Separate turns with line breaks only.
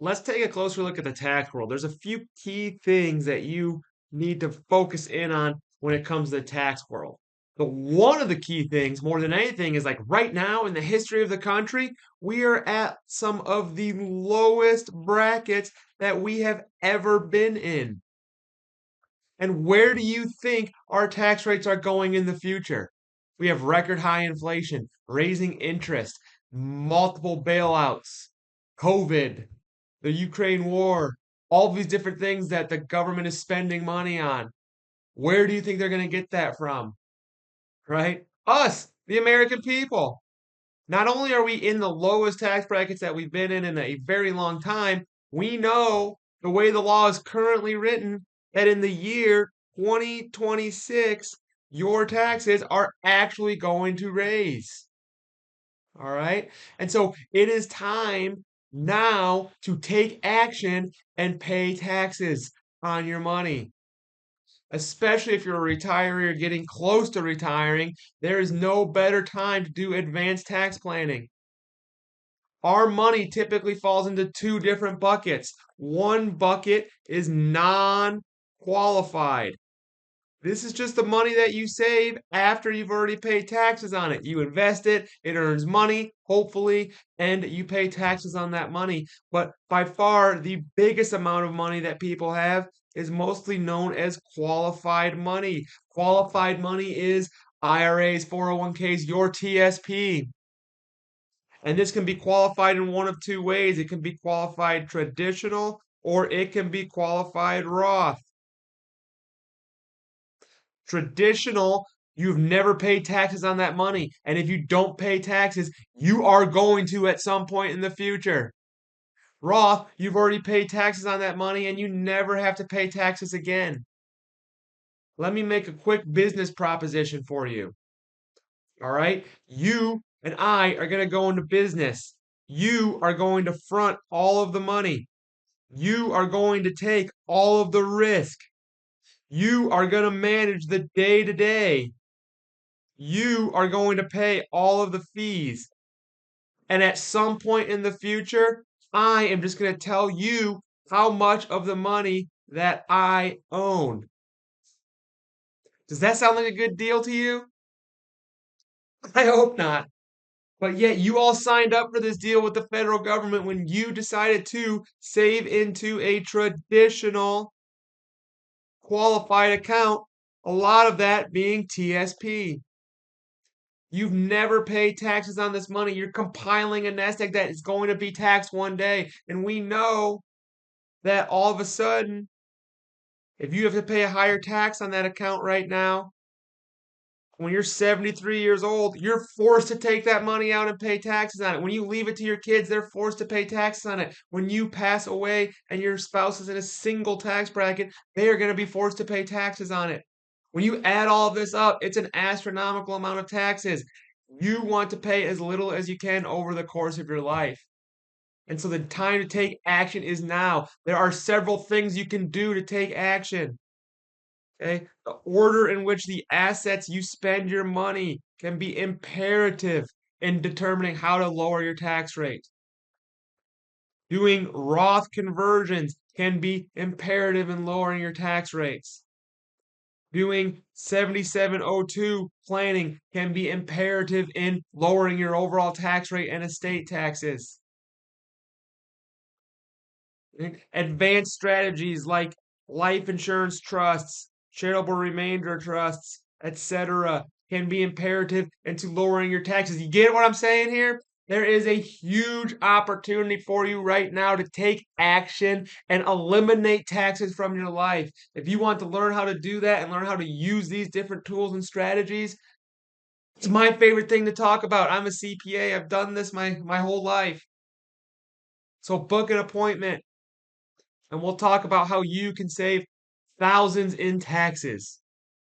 let's take a closer look at the tax world. There's a few key things that you need to focus in on when it comes to the tax world. But one of the key things, more than anything, is like right now in the history of the country, we are at some of the lowest brackets that we have ever been in. And where do you think our tax rates are going in the future? We have record high inflation, raising interest, multiple bailouts, COVID, the Ukraine war, all these different things that the government is spending money on. Where do you think they're going to get that from? Right? Us, the American people. Not only are we in the lowest tax brackets that we've been in a very long time, we know the way the law is currently written that in the year 2026, your taxes are actually going to raise. All right. And so it is time now to take action and pay taxes on your money. Especially if you're a retiree or getting close to retiring, there is no better time to do advanced tax planning. Our money typically falls into two different buckets. One bucket is non qualified. This is just the money that you save after you've already paid taxes on it. You invest it, it earns money, hopefully, and you pay taxes on that money. But by far, the biggest amount of money that people have is mostly known as qualified money. Qualified money is IRAs, 401ks, your TSP. And this can be qualified in one of two ways. It can be qualified traditional or it can be qualified Roth. Traditional, you've never paid taxes on that money. And if you don't pay taxes, you are going to at some point in the future. Roth, you've already paid taxes on that money and you never have to pay taxes again. Let me make a quick business proposition for you. All right. You and I are going to go into business. You are going to front all of the money. You are going to take all of the risk. You are going to manage the day to day. You are going to pay all of the fees. And at some point in the future, I am just going to tell you how much of the money that I own. Does that sound like a good deal to you? I hope not. But yet, you all signed up for this deal with the federal government when you decided to save into a traditional qualified account, a lot of that being TSP. You've never paid taxes on this money. You're compiling a nest egg that is going to be taxed one day. And we know that all of a sudden, if you have to pay a higher tax on that account right now, when you're 73 years old, you're forced to take that money out and pay taxes on it. When you leave it to your kids, they're forced to pay taxes on it. When you pass away and your spouse is in a single tax bracket, they are going to be forced to pay taxes on it. When you add all of this up, it's an astronomical amount of taxes. You want to pay as little as you can over the course of your life. And so the time to take action is now. There are several things you can do to take action. Okay. The order in which the assets you spend your money can be imperative in determining how to lower your tax rate. Doing Roth conversions can be imperative in lowering your tax rates. Doing 7702 planning can be imperative in lowering your overall tax rate and estate taxes. Advanced strategies like life insurance trusts, charitable remainder trusts, etc., can be imperative into lowering your taxes. You get what I'm saying here? There is a huge opportunity for you right now to take action and eliminate taxes from your life. If you want to learn how to do that and learn how to use these different tools and strategies, it's my favorite thing to talk about. I'm a CPA. I've done this my whole life. So book an appointment and we'll talk about how you can save thousands in taxes.